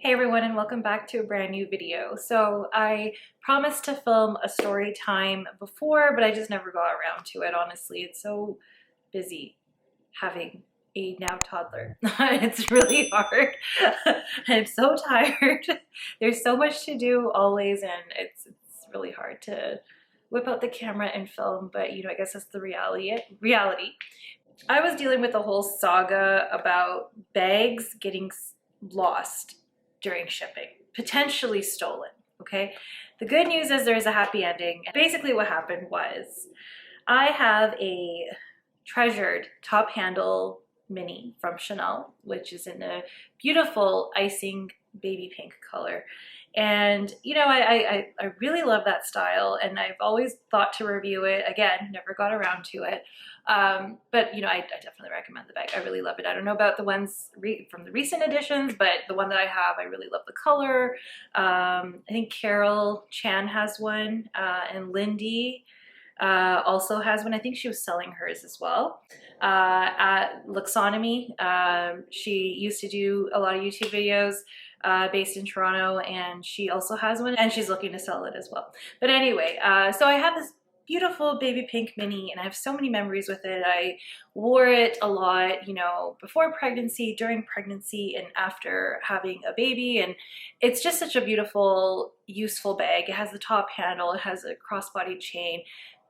Hey everyone, and welcome back to a brand new video. So I promised to film a story time before, but I just never got around to it. Honestly, it's so busy having a now toddler. It's really hard. I'm so tired. There's so much to do always, and it's really hard to whip out the camera and film, but I guess that's the reality. I was dealing with a whole saga about bags getting lost during shipping, potentially stolen, okay? The good news is there's a happy ending. Basically what happened was I have a treasured top handle mini from Chanel, which is in a beautiful icing baby pink color. And I really love that style, and I've always thought to review it. Again, never got around to it. But I definitely recommend the bag. I really love it. I don't know about the ones from the recent editions, but the one that I have, I really love the color. I think Carol Chan has one, and Lindy also has one. I think she was selling hers as well at Luxonomy. She used to do a lot of YouTube videos based in Toronto, and she also has one, and she's looking to sell it as well. But anyway, so I have this beautiful baby pink mini, and I have so many memories with it. I wore it a lot, before pregnancy, during pregnancy, and after having a baby, and it's just such a beautiful, useful bag. It has the top handle, it has a crossbody chain,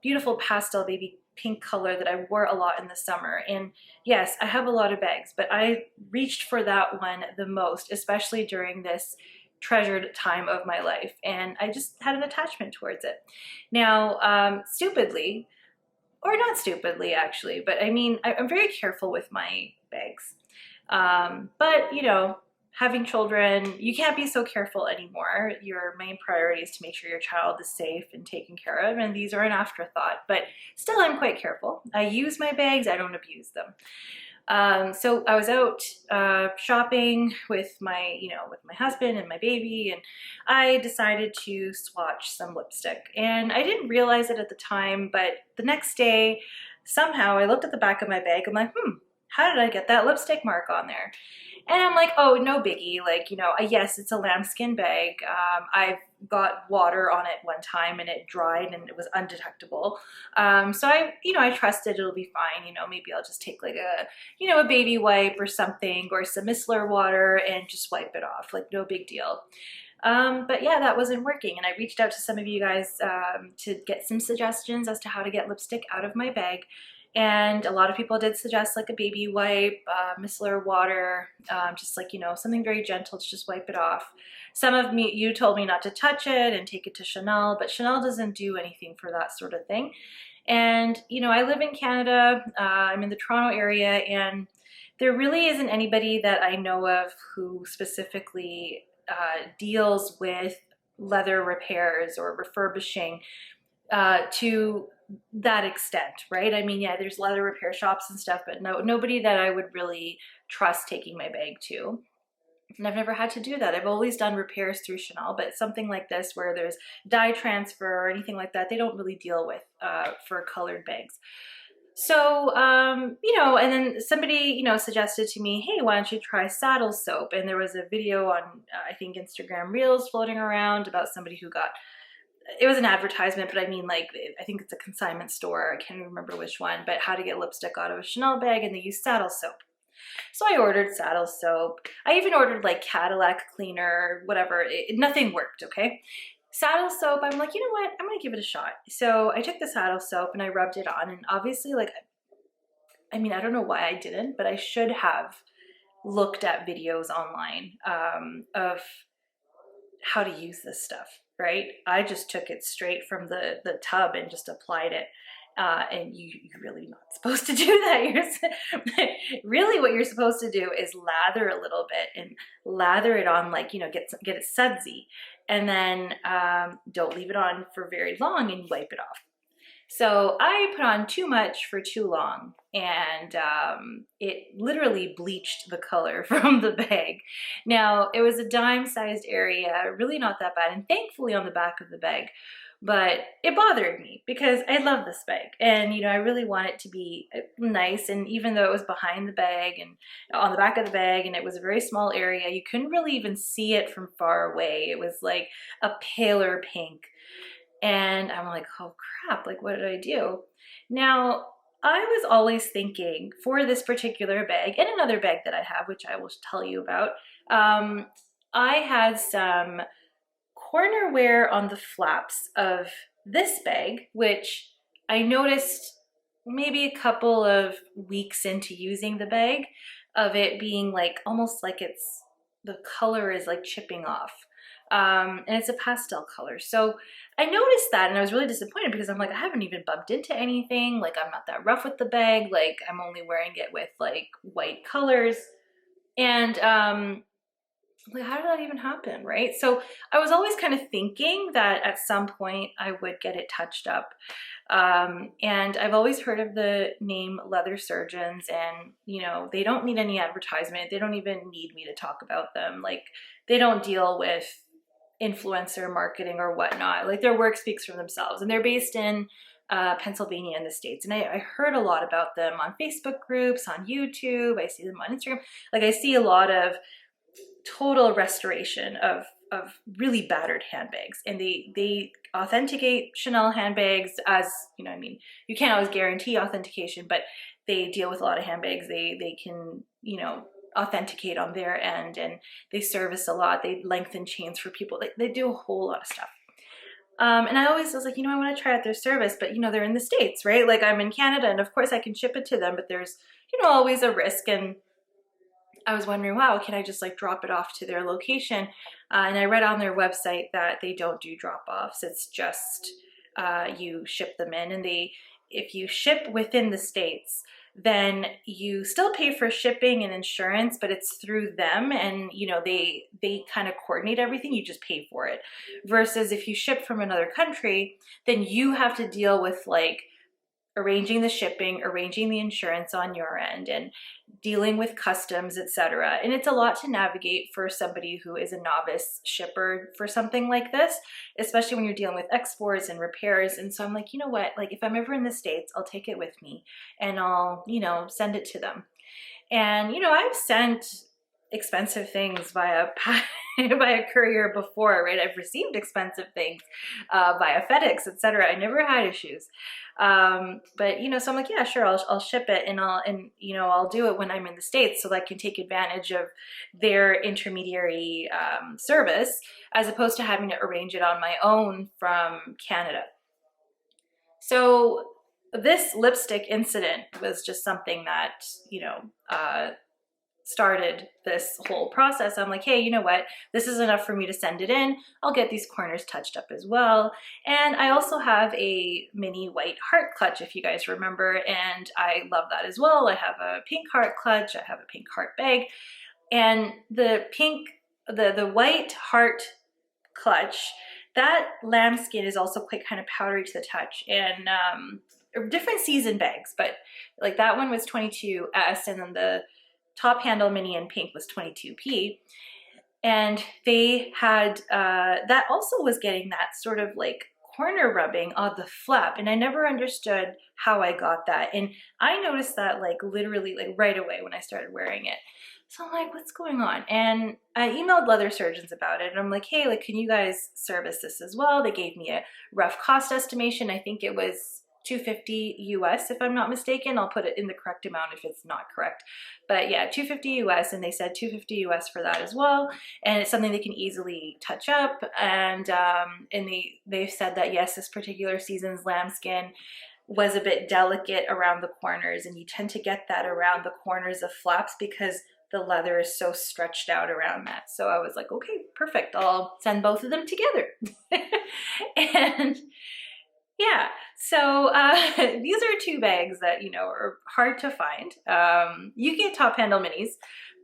beautiful pastel baby pink color that I wore a lot in the summer. And yes, I have a lot of bags, but I reached for that one the most, especially during this treasured time of my life, and I just had an attachment towards it. Now, stupidly, or not stupidly actually, but I'm very careful with my bags. But having children, you can't be so careful anymore. Your main priority is to make sure your child is safe and taken care of, and these are an afterthought, but still I'm quite careful. I use my bags, I don't abuse them. So I was out shopping with my husband and my baby, and I decided to swatch some lipstick. And I didn't realize it at the time, but the next day, somehow I looked at the back of my bag. I'm like, how did I get that lipstick mark on there? And I'm like, oh, no biggie. Yes, it's a lambskin bag. I've got water on it one time and it dried and it was undetectable. So I trusted it'll be fine. Maybe I'll just take like a baby wipe or something, or some micellar water, and just wipe it off. Like, no big deal. But yeah, that wasn't working. And I reached out to some of you guys to get some suggestions as to how to get lipstick out of my bag. And a lot of people did suggest like a baby wipe, micellar water, just like, something very gentle to just wipe it off. Some of you told me not to touch it and take it to Chanel, but Chanel doesn't do anything for that sort of thing. And, I live in Canada, I'm in the Toronto area, and there really isn't anybody that I know of who specifically deals with leather repairs or refurbishing to that extent, right? Yeah, there's leather repair shops and stuff, but nobody that I would really trust taking my bag to. And I've never had to do that. I've always done repairs through Chanel, but something like this where there's dye transfer or anything like that, they don't really deal with for colored bags. So, and then somebody, suggested to me, hey, why don't you try saddle soap? And there was a video on, I think, Instagram Reels floating around about somebody who got, it was an advertisement, but I think it's a consignment store. I can't remember which one, but how to get lipstick out of a Chanel bag, and they use saddle soap. So I ordered saddle soap. I even ordered like Cadillac cleaner, whatever. Nothing worked, okay? Saddle soap, I'm like, you know what? I'm gonna give it a shot. So I took the saddle soap and I rubbed it on, and obviously, I don't know why I didn't, but I should have looked at videos online of how to use this stuff. Right? I just took it straight from the tub and just applied it. And you're really not supposed to do that. Really what you're supposed to do is lather a little bit and lather it on, like, get it sudsy. And then don't leave it on for very long and wipe it off. So I put on too much for too long, and it literally bleached the color from the bag. Now, it was a dime-sized area, really not that bad, and thankfully on the back of the bag but it bothered me because I love this bag, and you know, I really want it to be nice. And even though it was behind the bag and on the back of the bag, and it was a very small area, you couldn't really even see it from far away. It was like a paler pink. And I'm like, oh crap, like what did I do? Now, I was always thinking for this particular bag and another bag that I have, which I will tell you about, I had some corner wear on the flaps of this bag, which I noticed maybe a couple of weeks into using the bag, of it being like almost like it's the color is like chipping off. And it's a pastel color. So I noticed that, and I was really disappointed because I'm like, I haven't even bumped into anything. Like, I'm not that rough with the bag. Like, I'm only wearing it with like white colors. And like, how did that even happen, right? So I was always kind of thinking that at some point I would get it touched up. And I've always heard of the name leather surgeons, and you know, they don't need any advertisement. They don't even need me to talk about them. Like, they don't deal with influencer marketing or whatnot. Like, their work speaks for themselves, and they're based in Pennsylvania in the States. And I heard a lot about them on Facebook groups, on YouTube. I see them on Instagram. Like, I see a lot of total restoration of really battered handbags, and they authenticate Chanel handbags, as you know, I mean, you can't always guarantee authentication, but they deal with a lot of handbags. They can, you know, authenticate on their end, and they service a lot. They lengthen chains for people. They do a whole lot of stuff. And I always was like, you know, I want to try out their service, but you know, they're in the States, right? Like, I'm in Canada, and of course I can ship it to them, but there's, you know, always a risk. And I was wondering, wow, can I just like drop it off to their location? And I read on their website that they don't do drop-offs. It's just you ship them in, and if you ship within the States, then you still pay for shipping and insurance, but it's through them, and you know, they kind of coordinate everything. You just pay for it. Versus if you ship from another country, then you have to deal with like arranging the shipping, arranging the insurance on your end, and dealing with customs, etc. And it's a lot to navigate for somebody who is a novice shipper for something like this, especially when you're dealing with exports and repairs. And so I'm like, you know what, like, if I'm ever in the States, I'll take it with me and I'll, you know, send it to them. And, you know, I've sent expensive things via courier before, right? I've received expensive things via FedEx, etc. I never had issues. But you know, so I'm like, yeah, sure, I'll ship it, and you know, I'll do it when I'm in the States, so that I can take advantage of their intermediary service, as opposed to having to arrange it on my own from Canada. So this lipstick incident was just something that, you know, started this whole process. I'm like, hey, you know what? This is enough for me to send it in. I'll get these corners touched up as well. And I also have a mini white heart clutch, if you guys remember, and I love that as well. I have a pink heart clutch. I have a pink heart bag. And the white heart clutch, that lambskin is also quite kind of powdery to the touch, and different season bags, but like that one was 22S, and then the top handle mini in pink was 22P. And they had, that also was getting that sort of like corner rubbing on the flap. And I never understood how I got that. And I noticed that like literally like right away when I started wearing it. So I'm like, what's going on? And I emailed leather surgeons about it. And I'm like, hey, like, can you guys service this as well? They gave me a rough cost estimation. I think it was $250 US, if I'm not mistaken. I'll put it in the correct amount if it's not correct. But yeah, $250 US, and they said $250 US for that as well. And it's something they can easily touch up. And they said that yes, this particular season's lambskin was a bit delicate around the corners, and you tend to get that around the corners of flaps because the leather is so stretched out around that. So I was like, okay, perfect. I'll send both of them together. And yeah, so these are two bags that, you know, are hard to find. You get top handle minis,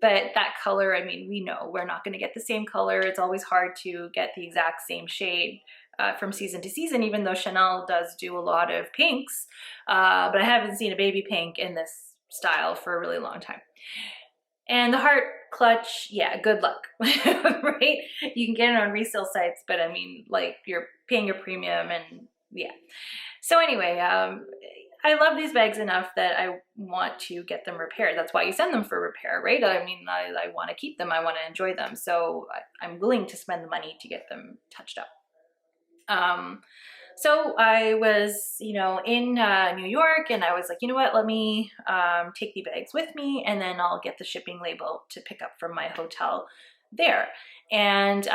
but that color, I mean, we know we're not going to get the same color. It's always hard to get the exact same shade from season to season, even though Chanel does do a lot of pinks. But I haven't seen a baby pink in this style for a really long time. And the heart clutch, yeah, good luck, right? You can get it on resale sites, but I mean, like, you're paying a premium, and yeah. So anyway, I love these bags enough that I want to get them repaired. That's why you send them for repair, right? I mean, I want to keep them. I want to enjoy them. So I'm willing to spend the money to get them touched up. So I was, you know, in New York, and I was like, you know what, let me take the bags with me, and then I'll get the shipping label to pick up from my hotel there. And,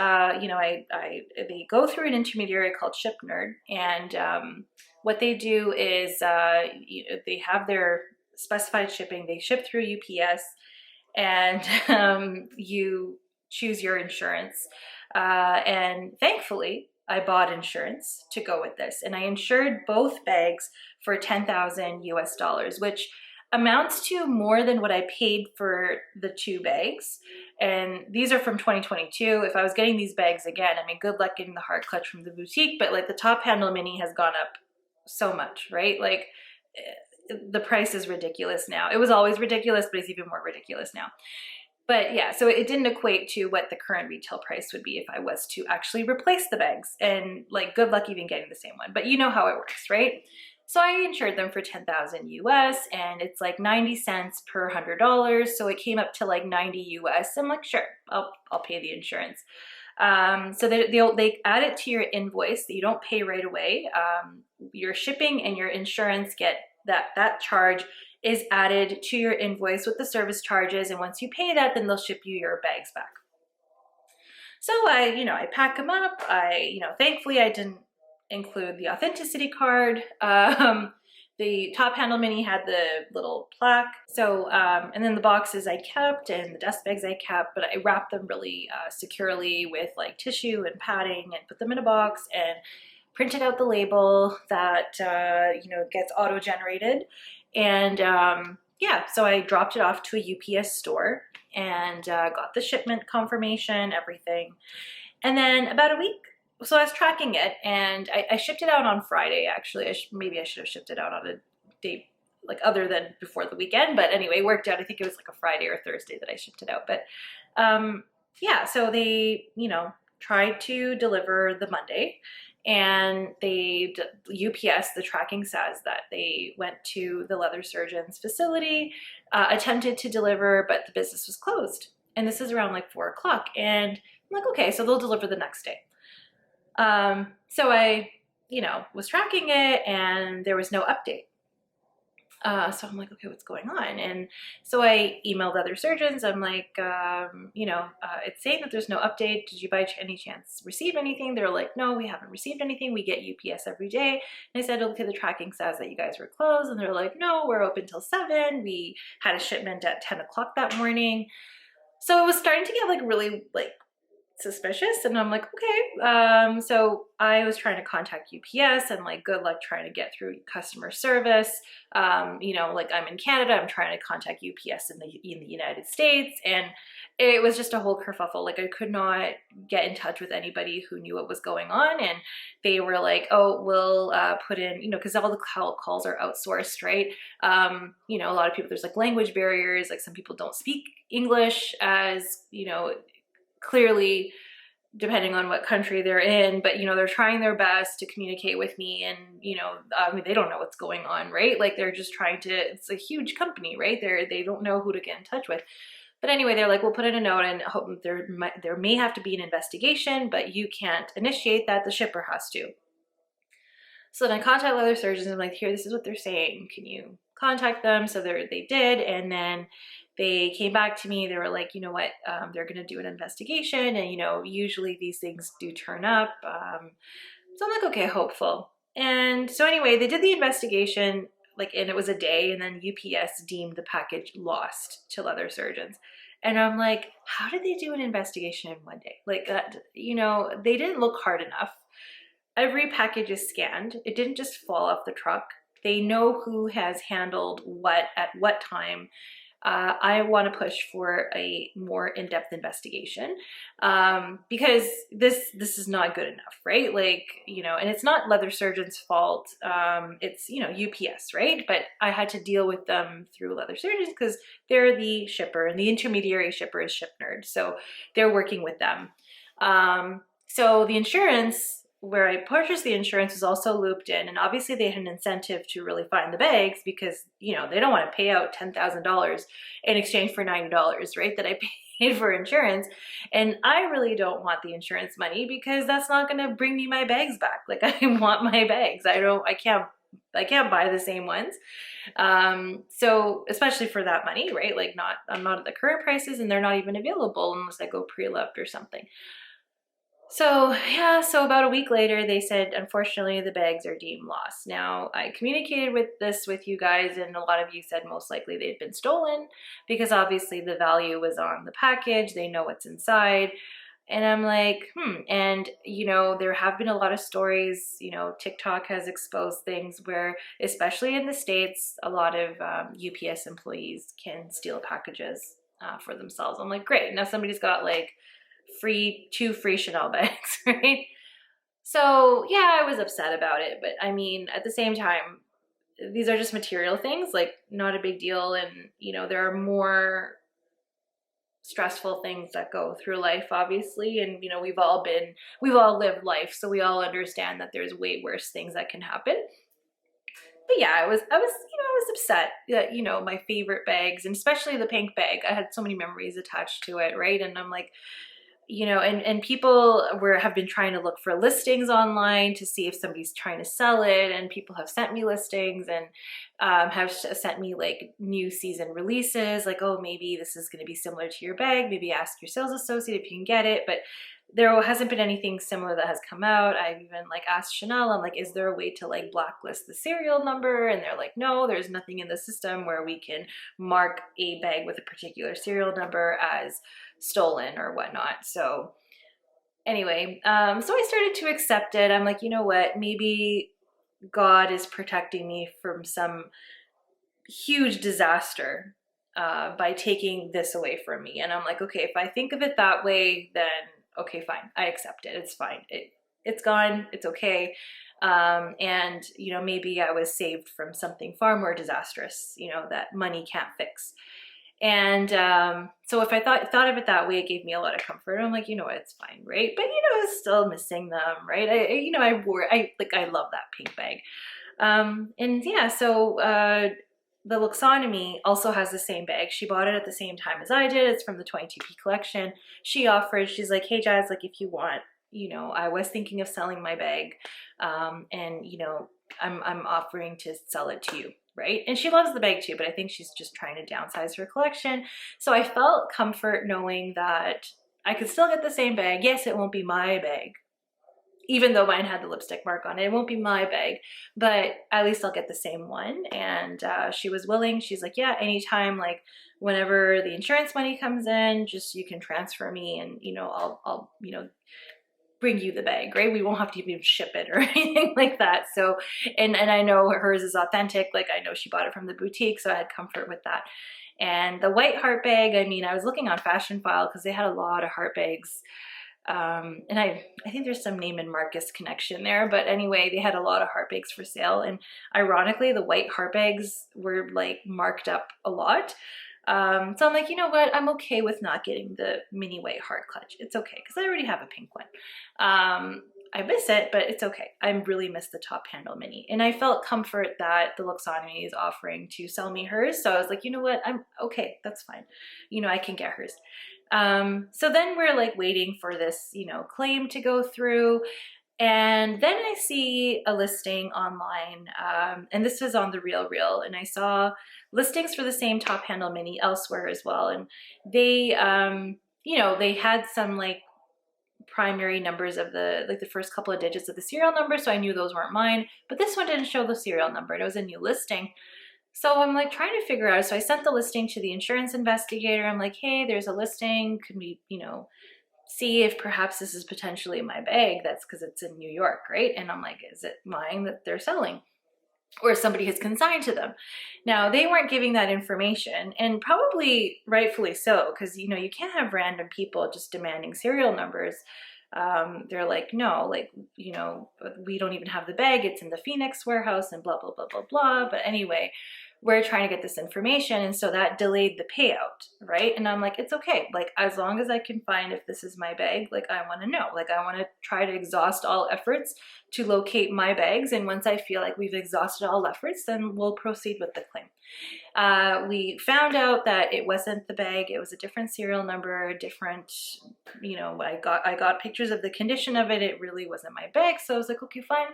you know, they go through an intermediary called ShipNerd, and what they do is they have their specified shipping. They ship through UPS, and you choose your insurance. And thankfully, I bought insurance to go with this, and I insured both bags for 10,000 US dollars, which amounts to more than what I paid for the 2 bags. And these are from 2022. If I was getting these bags again, I mean, good luck getting the hard clutch from the boutique, but like the top handle mini has gone up so much, right? Like the price is ridiculous now. It was always ridiculous, but it's even more ridiculous now. But yeah, so it didn't equate to what the current retail price would be if I was to actually replace the bags, and like good luck even getting the same one, but you know how it works, right? So I insured them for 10,000 US, and it's like 90 cents per $100. So it came up to like 90 US. I'm like, sure, I'll pay the insurance. So they add it to your invoice that you don't pay right away. Your shipping and your insurance get that charge is added to your invoice with the service charges. And once you pay that, then they'll ship you your bags back. So I pack them up. Thankfully I didn't include the authenticity card. The top handle mini had the little plaque. So, and then the boxes I kept, and the dust bags I kept, but I wrapped them really securely with like tissue and padding, and put them in a box and printed out the label that, gets auto-generated. And so I dropped it off to a UPS store, and got the shipment confirmation, everything. And then about a week, so I was tracking it, and I shipped it out on Friday, actually. Maybe I should have shipped it out on a date like other than before the weekend, but anyway, it worked out. I think it was like a Friday or Thursday that I shipped it out. But so they, tried to deliver the Monday, and UPS, the tracking says that they went to the leather surgeon's facility, attempted to deliver, but the business was closed. And this is around like 4 o'clock. And I'm like, okay, so they'll deliver the next day. So I, was tracking it, and there was no update. So I'm like, okay, what's going on? And so I emailed other surgeons. I'm like, it's saying that there's no update. Did you by any chance receive anything? They're like, no, we haven't received anything. We get UPS every day. And I said, okay, the tracking says that you guys were closed. And they're like, no, we're open till 7. We had a shipment at 10 o'clock that morning. So it was starting to get like really like suspicious, and I'm like, okay. So I was trying to contact UPS, and like good luck trying to get through customer service. Like I'm in Canada, I'm trying to contact UPS in the United States, and it was just a whole kerfuffle. Like I could not get in touch with anybody who knew what was going on, and they were like, oh, we'll put in, because all the calls are outsourced, right? A lot of people, there's like language barriers, like some people don't speak English as, clearly, depending on what country they're in, but they're trying their best to communicate with me, and they don't know what's going on, right? Like they're just trying to, it's a huge company, right? They don't know who to get in touch with. But anyway, they're like, we'll put in a note, and hope there may have to be an investigation, but you can't initiate that, the shipper has to. So then I contact other surgeons, and I'm like, here, this is what they're saying, can you contact them? So they did, and then they came back to me. They were like, you know what, they're going to do an investigation, and usually these things do turn up. So I'm like, okay, hopeful. And so anyway, they did the investigation, and it was a day, and then UPS deemed the package lost to leather surgeons. And I'm like, how did they do an investigation in one day? Like that, they didn't look hard enough. Every package is scanned. It didn't just fall off the truck. They know who has handled what at what time. I want to push for a more in-depth investigation, because this is not good enough, right? Like, you know, and it's not leather surgeon's fault. It's, you know, UPS, right? But I had to deal with them through leather surgeons because they're the shipper, and the intermediary shipper is ShipNerd, so they're working with them. So the insurance, where I purchased the insurance, was also looped in, and obviously they had an incentive to really find the bags because, you know, they don't want to pay out $10,000 in exchange for $90, right, that I paid for insurance. And I really don't want the insurance money because that's not going to bring me my bags back. Like, I want my bags. I can't buy the same ones. So especially for that money, right? Like, I'm not at the current prices, and they're not even available unless I go pre-loved or something. So yeah, so about a week later, they said, unfortunately, the bags are deemed lost. Now, I communicated with you guys, and a lot of you said most likely they'd been stolen because obviously the value was on the package. They know what's inside. And I'm like, and, you know, there have been a lot of stories, you know, TikTok has exposed things where, especially in the States, a lot of UPS employees can steal packages for themselves. I'm like, great. Now somebody's got like two free Chanel bags, right? So yeah, I was upset about it, but I mean, at the same time, these are just material things, like not a big deal. And, you know, there are more stressful things that go through life, obviously. And, you know, we've all lived life. So we all understand that there's way worse things that can happen. But yeah, I was upset that, you know, my favorite bags, and especially the pink bag, I had so many memories attached to it, right? And I'm like, you know, and people have been trying to look for listings online to see if somebody's trying to sell it, and people have sent me listings and have sent me like new season releases, like, oh, maybe this is going to be similar to your bag, maybe ask your sales associate if you can get it. But there hasn't been anything similar that has come out. I've even like asked Chanel, I'm like, is there a way to like blacklist the serial number? And they're like, no, there's nothing in the system where we can mark a bag with a particular serial number as stolen or whatnot. So anyway, so I started to accept it. I'm like, you know what, maybe God is protecting me from some huge disaster by taking this away from me. And I'm like, okay, if I think of it that way, then okay, fine, I accept it. It's fine. It's gone. It's okay. And, you know, maybe I was saved from something far more disastrous, you know, that money can't fix. And so if I thought of it that way, it gave me a lot of comfort. I'm like, you know what, it's fine, right? But, you know, I was still missing them, right? I love that pink bag. And yeah, so the Luxonomy also has the same bag. She bought it at the same time as I did. It's from the 22P collection. She's like, hey, Jazz, like, if you want, you know, I was thinking of selling my bag, and, you know, I'm offering to sell it to you, right? And she loves the bag too, but I think she's just trying to downsize her collection. So I felt comfort knowing that I could still get the same bag. Yes, it won't be my bag, even though mine had the lipstick mark on it. It won't be my bag, but at least I'll get the same one. And she was willing. She's like, yeah, anytime, like whenever the insurance money comes in, just you can transfer me, and, you know, I'll you know, bring you the bag, right? We won't have to even ship it or anything like that. So, and I know hers is authentic. Like, I know she bought it from the boutique, so I had comfort with that. And the white heart bag, I mean, I was looking on Fashion File because they had a lot of heart bags. And I think there's some Neiman Marcus connection there, but anyway, they had a lot of heart bags for sale. And ironically, the white heart bags were like marked up a lot. So I'm like, you know what? I'm okay with not getting the mini white heart clutch. It's okay, because I already have a pink one. I miss it, but it's okay. I really miss the top handle mini. And I felt comfort that the Luxonomy is offering to sell me hers. So I was like, you know what? I'm okay. That's fine. You know, I can get hers. So then we're like waiting for this, you know, claim to go through. And then I see a listing online, and this was on the Real, and I saw listings for the same top handle mini elsewhere as well. And they, you know, they had some like primary numbers of the first couple of digits of the serial number, so I knew those weren't mine. But this one didn't show the serial number, and it was a new listing. So I'm like trying to figure out. So I sent the listing to the insurance investigator. I'm like, hey, there's a listing. Could we, you know, see if perhaps this is potentially my bag? That's because it's in New York, right? And I'm like, is it mine that they're selling? or somebody has consigned to them. Now, they weren't giving that information, and probably rightfully so, because you know, you can't have random people just demanding serial numbers. They're like, no, like, you know, we don't even have the bag, it's in the Phoenix warehouse and blah, blah, blah, blah, blah. But anyway, we're trying to get this information, and so that delayed the payout, right? And I'm like, it's okay, like, as long as I can find if this is my bag, like, I want to know, like, I want to try to exhaust all efforts to locate my bags, and once I feel like we've exhausted all efforts, then we'll proceed with the claim. We found out that it wasn't the bag, it was a different serial number, different, you know, I got pictures of the condition of it, it really wasn't my bag, so I was like, okay, fine,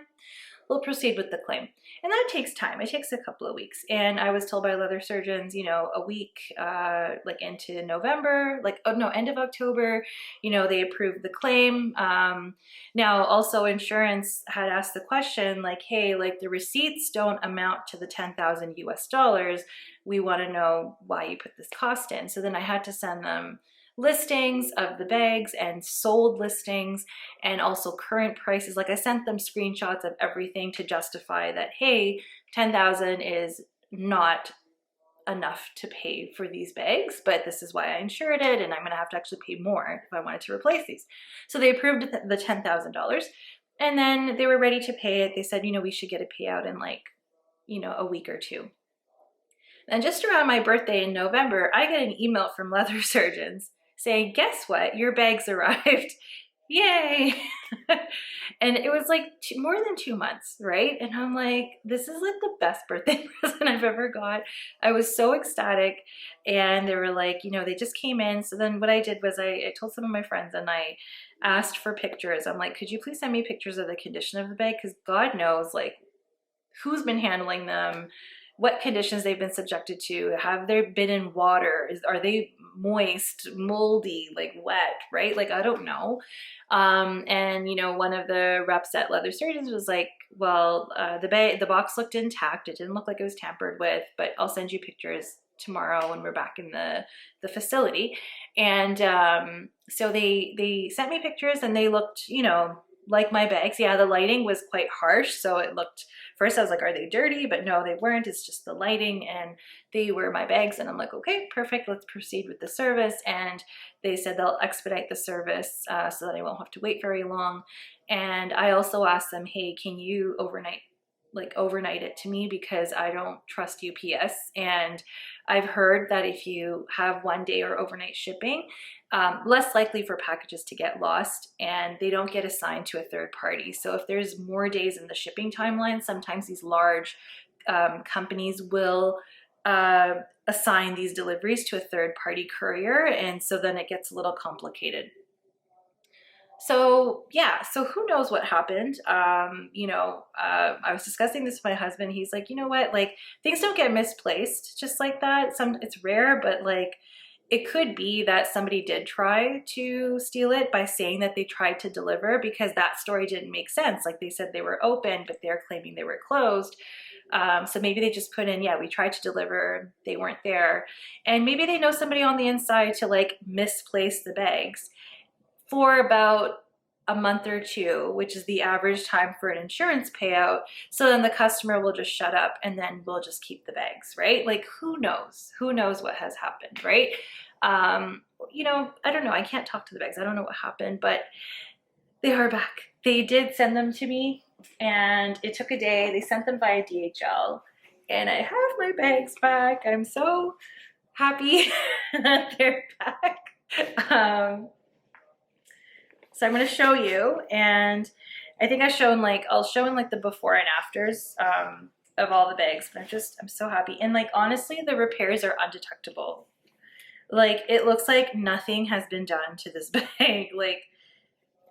we'll proceed with the claim. And that takes time. It takes a couple of weeks. And I was told by leather surgeons, you know, a week, like into November, like, oh no, end of October, you know, they approved the claim. Now also insurance had asked the question like, hey, like the receipts don't amount to the 10,000 US dollars. We want to know why you put this cost in. So then I had to send them listings of the bags and sold listings and also current prices. Like I sent them screenshots of everything to justify that, hey, 10,000 is not enough to pay for these bags, but this is why I insured it, and I'm going to have to actually pay more if I wanted to replace these. So they approved the $10,000, and then they were ready to pay it. They said, you know, we should get a payout in like, you know, a week or two. And just around my birthday in November, I get an email from leather surgeons saying, guess what? Your bags arrived. Yay. And it was like more than 2 months, right? And I'm like, this is like the best birthday present I've ever got. I was so ecstatic. And they were like, you know, they just came in. So then what I did was I told some of my friends and I asked for pictures. I'm like, could you please send me pictures of the condition of the bag? Because God knows like who's been handling them, what conditions they've been subjected to, have they been in water, are they moist, moldy, like wet, right? Like, I don't know. And you know, one of the reps at leather surgeons was like, well, the box looked intact, it didn't look like it was tampered with, but I'll send you pictures tomorrow when we're back in the facility. And so they sent me pictures, and they looked, you know, like my bags. Yeah, the lighting was quite harsh, so it looked, first I was like, are they dirty? But no, they weren't. It's just the lighting, and they were my bags. And I'm like, okay, perfect, let's proceed with the service. And they said they'll expedite the service so that I won't have to wait very long. And I also asked them, hey, can you overnight it to me, because I don't trust UPS. And I've heard that if you have 1 day or overnight shipping, less likely for packages to get lost, and they don't get assigned to a third party. So if there's more days in the shipping timeline, sometimes these large companies will assign these deliveries to a third party courier, and so then it gets a little complicated. So yeah, so who knows what happened. You know, I was discussing this with my husband. He's like, you know what, like things don't get misplaced just like that. It's rare, but like it could be that somebody did try to steal it by saying that they tried to deliver, because that story didn't make sense. Like they said they were open, but they're claiming they were closed. So maybe they just put in, yeah, we tried to deliver, they weren't there. And maybe they know somebody on the inside to like misplace the bags for about a month or two, which is the average time for an insurance payout. So then the customer will just shut up, and then we'll just keep the bags, right? Like who knows what has happened, right? You know, I don't know. I can't talk to the bags. I don't know what happened, but they are back. They did send them to me, and it took a day. They sent them via DHL, and I have my bags back. I'm so happy that they're back. So I'm going to show you, and I think I'll show in like the before and afters of all the bags, but I'm so happy. And like, honestly, the repairs are undetectable. Like it looks like nothing has been done to this bag. Like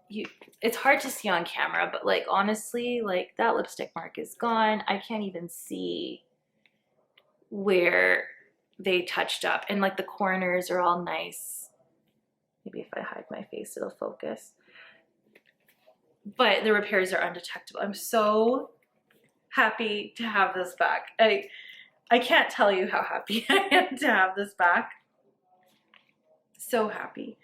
it's hard to see on camera, but like, honestly, like that lipstick mark is gone. I can't even see where they touched up, and like the corners are all nice. Maybe if I hide my face, it'll focus. But the repairs are undetectable. I'm so happy to have this back. I can't tell you how happy I am to have this back. So happy.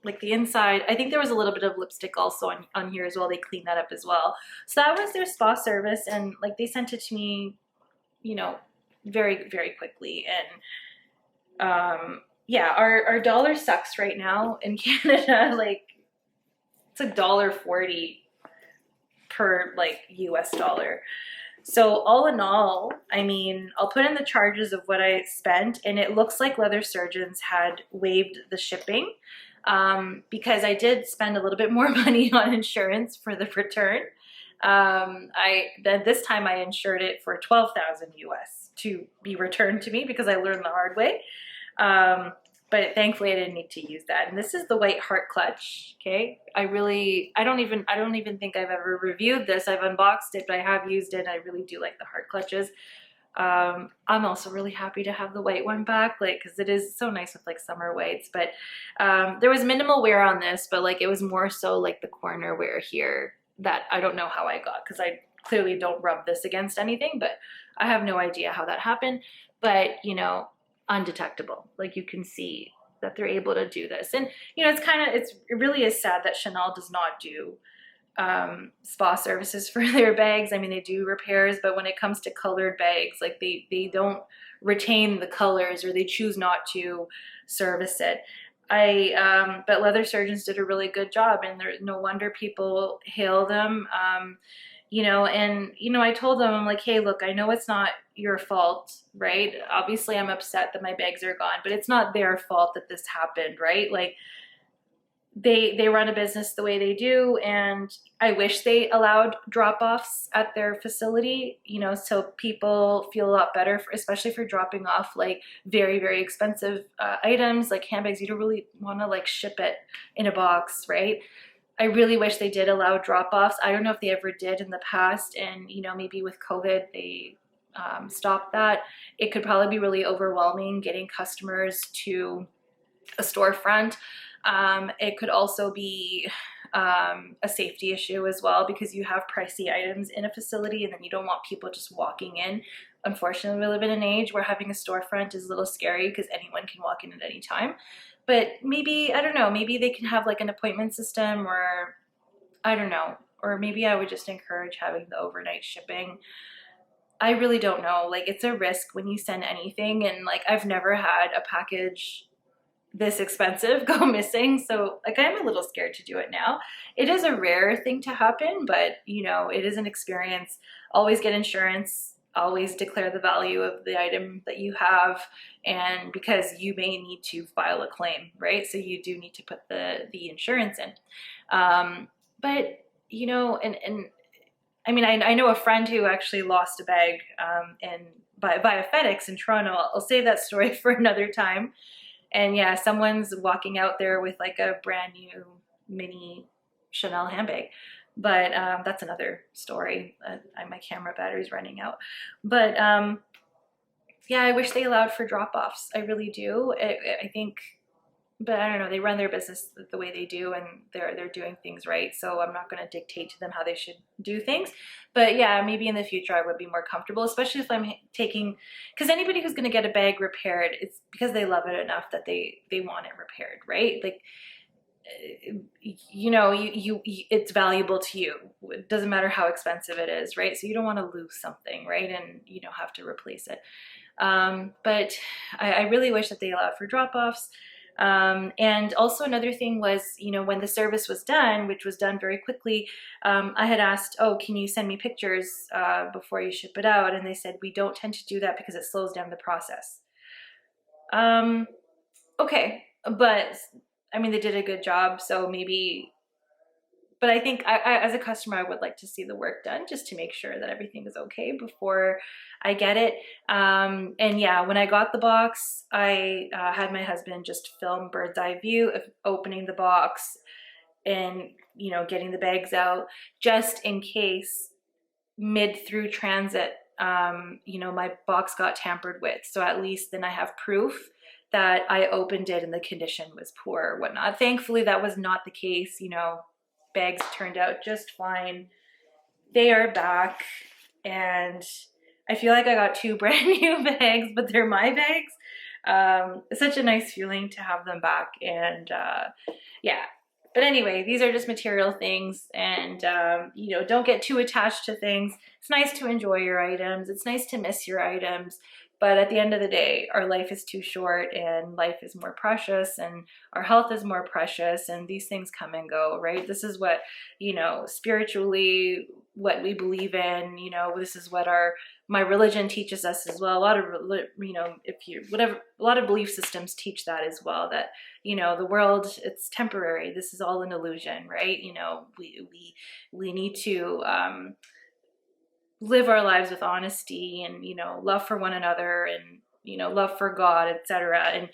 like the inside. I think there was a little bit of lipstick also on here as well. They cleaned that up as well. So that was their spa service, and like they sent it to me, you know, very, very quickly. And yeah, our dollar sucks right now in Canada. Like it's $1.40 per like US dollar. So all in all, I mean, I'll put in the charges of what I spent, and it looks like Leather Surgeons had waived the shipping because I did spend a little bit more money on insurance for the return. This time I insured it for 12,000 US to be returned to me because I learned the hard way. But thankfully I didn't need to use that. And this is the white heart clutch. Okay. I don't even think I've ever reviewed this. I've unboxed it, but I have used it. I really do like the heart clutches. I'm also really happy to have the white one back, like, cause it is so nice with like summer whites, but, there was minimal wear on this, but like, it was more so like the corner wear here that I don't know how I got, cause I clearly don't rub this against anything, but I have no idea how that happened. But, you know, undetectable. Like you can see that they're able to do this. And, you know, it really is sad that Chanel does not do spa services for their bags. I mean, they do repairs, but when it comes to colored bags, like they don't retain the colors, or they choose not to service it. But Leather Surgeons did a really good job, and there's no wonder people hail them. You know, and, you know, I told them, I'm like, hey, look, I know it's not your fault, right? Obviously I'm upset that my bags are gone, but it's not their fault that this happened, right? Like they run a business the way they do, and I wish they allowed drop-offs at their facility, you know, so people feel a lot better, especially for dropping off like very, very expensive items like handbags. You don't really want to like ship it in a box, right? I really wish they did allow drop-offs. I don't know if they ever did in the past, and, you know, maybe with COVID they stopped that. It could probably be really overwhelming getting customers to a storefront. It could also be a safety issue as well, because you have pricey items in a facility and then you don't want people just walking in. Unfortunately, we live in an age where having a storefront is a little scary because anyone can walk in at any time. But maybe, I don't know, maybe they can have like an appointment system, or I don't know, or maybe I would just encourage having the overnight shipping. I really don't know. Like, it's a risk when you send anything, and like I've never had a package this expensive go missing, so like I'm a little scared to do it now. It is a rare thing to happen, but you know, it is an experience. Always get insurance, always declare the value of the item that you have, and because you may need to file a claim, right? So you do need to put the insurance in. But you know, and I mean, I know a friend who actually lost a bag by a FedEx in Toronto. I'll save that story for another time. And yeah, someone's walking out there with like a brand new mini Chanel handbag. But that's another story. My camera battery's running out. But yeah, I wish they allowed for drop-offs. I really do. I think, but I don't know, they run their business the way they do, and they're doing things right. So I'm not going to dictate to them how they should do things. But yeah, maybe in the future I would be more comfortable, especially if I'm taking, because anybody who's going to get a bag repaired, it's because they love it enough that they want it repaired, right? Like, you know, it's valuable to you. It doesn't matter how expensive it is, right? So you don't want to lose something, right? And you know, have to replace it. But I really wish that they allowed for drop-offs. And also another thing was, you know, when the service was done, which was done very quickly, I had asked, oh, can you send me pictures before you ship it out? And they said, we don't tend to do that because it slows down the process. Okay, but I mean, they did a good job, so maybe, but I think I, as a customer, I would like to see the work done just to make sure that everything is okay before I get it. And yeah, when I got the box, I had my husband just film bird's eye view of opening the box and, you know, getting the bags out, just in case mid through transit, you know, my box got tampered with. So at least then I have proof that I opened it and the condition was poor or whatnot. Thankfully, that was not the case. You know, bags turned out just fine. They are back, and I feel like I got two brand new bags, but they're my bags. It's such a nice feeling to have them back. And yeah. But anyway, these are just material things, and you know, don't get too attached to things. It's nice to enjoy your items. It's nice to miss your items. But at the end of the day, our life is too short, and life is more precious, and our health is more precious, and these things come and go, right? This is what, you know, spiritually, what we believe in, you know, this is what my religion teaches us as well. A lot of, you know, a lot of belief systems teach that as well, that, you know, the world, it's temporary. This is all an illusion, right? You know, we need to, live our lives with honesty and, you know, love for one another and, you know, love for God, etc.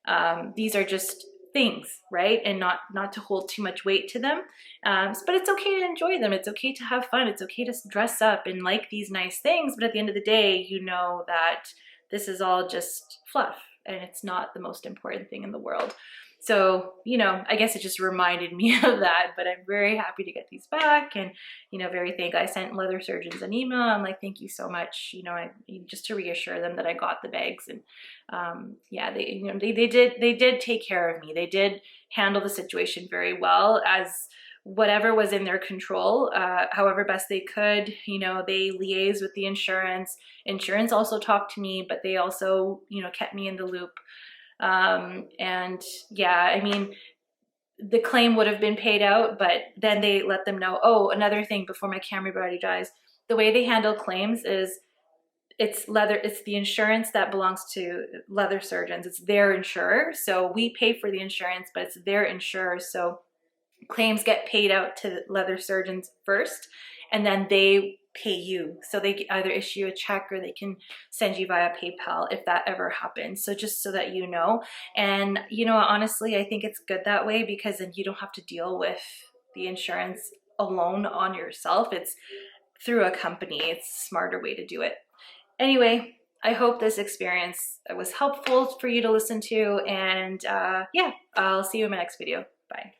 And these are just things, right? And not to hold too much weight to them. But it's okay to enjoy them. It's okay to have fun. It's okay to dress up and like these nice things. But at the end of the day, you know that this is all just fluff and it's not the most important thing in the world. So, you know, I guess it just reminded me of that, but I'm very happy to get these back, and, you know, very thankful. I sent leather surgeons an email. I'm like, thank you so much, you know, just to reassure them that I got the bags. And yeah, you know, they did take care of me. They did handle the situation very well, as whatever was in their control, however best they could. You know, they liaised with the insurance. Insurance also talked to me, but they also, you know, kept me in the loop. And yeah, I mean, the claim would have been paid out, but then they let them know, oh, another thing before my camera battery dies, the way they handle claims is it's the insurance that belongs to leather surgeons. It's their insurer. So we pay for the insurance, but it's their insurer. So claims get paid out to leather surgeons first, and then they pay you. So they either issue a check or they can send you via PayPal if that ever happens. So just so that you know. And, you know, honestly, I think it's good that way, because then you don't have to deal with the insurance alone on yourself. It's through a company. It's a smarter way to do it. Anyway, I hope this experience was helpful for you to listen to. And yeah, I'll see you in my next video. Bye.